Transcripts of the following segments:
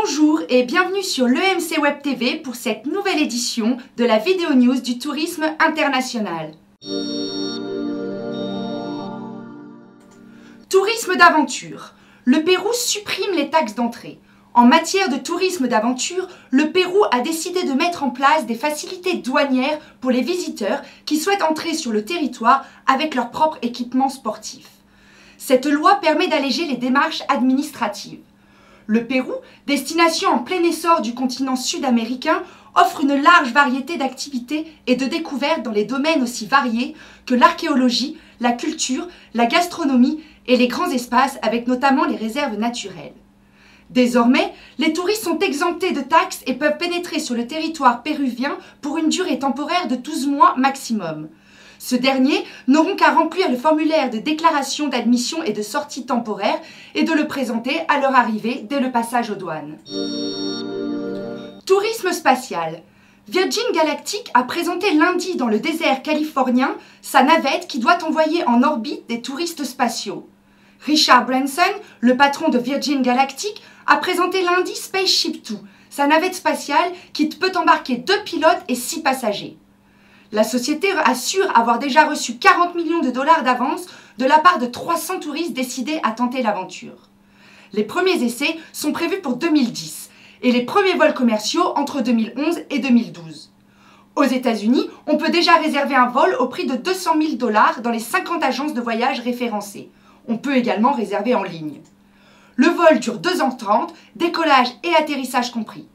Bonjour et bienvenue sur l'EMC Web TV pour cette nouvelle édition de la vidéo news du tourisme international. Tourisme d'aventure. Le Pérou supprime les taxes d'entrée. En matière de tourisme d'aventure, le Pérou a décidé de mettre en place des facilités douanières pour les visiteurs qui souhaitent entrer sur le territoire avec leur propre équipement sportif. Cette loi permet d'alléger les démarches administratives. Le Pérou, destination en plein essor du continent sud-américain, offre une large variété d'activités et de découvertes dans les domaines aussi variés que l'archéologie, la culture, la gastronomie et les grands espaces avec notamment les réserves naturelles. Désormais, les touristes sont exemptés de taxes et peuvent pénétrer sur le territoire péruvien pour une durée temporaire de 12 mois maximum. Ceux derniers n'auront qu'à remplir le formulaire de déclaration d'admission et de sortie temporaire et de le présenter à leur arrivée dès le passage aux douanes. Tourisme spatial. Virgin Galactic a présenté lundi dans le désert californien sa navette qui doit envoyer en orbite des touristes spatiaux. Richard Branson, le patron de Virgin Galactic, a présenté lundi Spaceship Two, sa navette spatiale qui peut embarquer 2 pilotes et 6 passagers. La société assure avoir déjà reçu 40 millions de dollars d'avance de la part de 300 touristes décidés à tenter l'aventure. Les premiers essais sont prévus pour 2010 et les premiers vols commerciaux entre 2011 et 2012. Aux États-Unis, on peut déjà réserver un vol au prix de 200 000 dollars dans les 50 agences de voyage référencées. On peut également réserver en ligne. Le vol dure 2h30, décollage et atterrissage compris.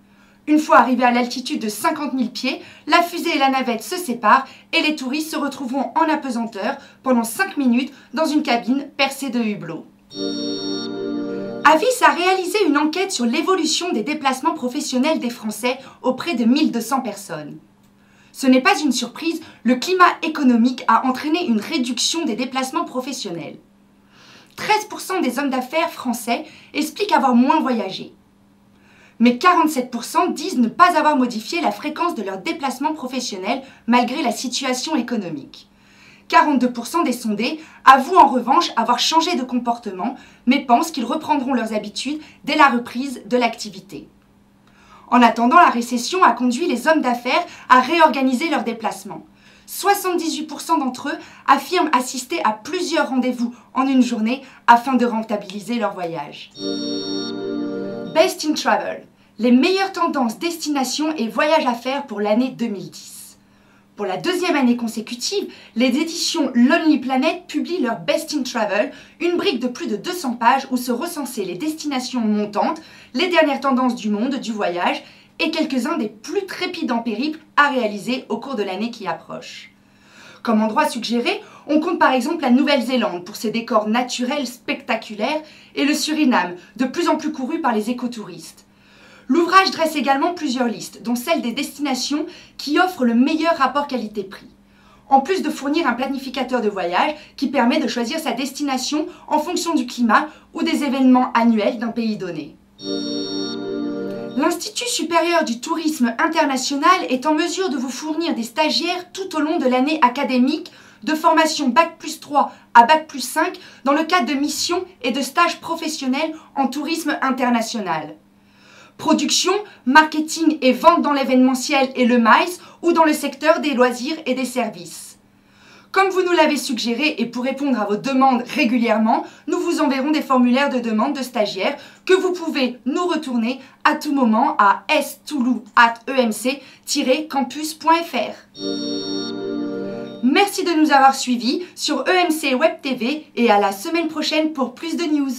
Une fois arrivés à l'altitude de 50 000 pieds, la fusée et la navette se séparent et les touristes se retrouveront en apesanteur pendant 5 minutes dans une cabine percée de hublots. Avis a réalisé une enquête sur l'évolution des déplacements professionnels des Français auprès de 1200 personnes. Ce n'est pas une surprise, le climat économique a entraîné une réduction des déplacements professionnels. 13% des hommes d'affaires français expliquent avoir moins voyagé. Mais 47% disent ne pas avoir modifié la fréquence de leurs déplacements professionnels malgré la situation économique. 42% des sondés avouent en revanche avoir changé de comportement, mais pensent qu'ils reprendront leurs habitudes dès la reprise de l'activité. En attendant, la récession a conduit les hommes d'affaires à réorganiser leurs déplacements. 78% d'entre eux affirment assister à plusieurs rendez-vous en une journée afin de rentabiliser leur voyage. Best in Travel, les meilleures tendances destinations et voyages à faire pour l'année 2010. Pour la deuxième année consécutive, les éditions Lonely Planet publient leur Best in Travel, une brique de plus de 200 pages où se recensaient les destinations montantes, les dernières tendances du monde du voyage et quelques-uns des plus trépidants périples à réaliser au cours de l'année qui approche. Comme endroit suggéré, on compte par exemple la Nouvelle-Zélande pour ses décors naturels spectaculaires et le Suriname, de plus en plus couru par les écotouristes. L'ouvrage dresse également plusieurs listes, dont celle des destinations qui offrent le meilleur rapport qualité-prix. En plus de fournir un planificateur de voyage qui permet de choisir sa destination en fonction du climat ou des événements annuels d'un pays donné. L'Institut supérieur du tourisme international est en mesure de vous fournir des stagiaires tout au long de l'année académique de formation Bac+3 à Bac+5 dans le cadre de missions et de stages professionnels en tourisme international. Production, marketing et vente dans l'événementiel et le MICE ou dans le secteur des loisirs et des services. Comme vous nous l'avez suggéré et pour répondre à vos demandes régulièrement, nous vous enverrons des formulaires de demande de stagiaires que vous pouvez nous retourner à tout moment à stoulou@emc-campus.fr. Merci de nous avoir suivis sur EMC Web TV et à la semaine prochaine pour plus de news.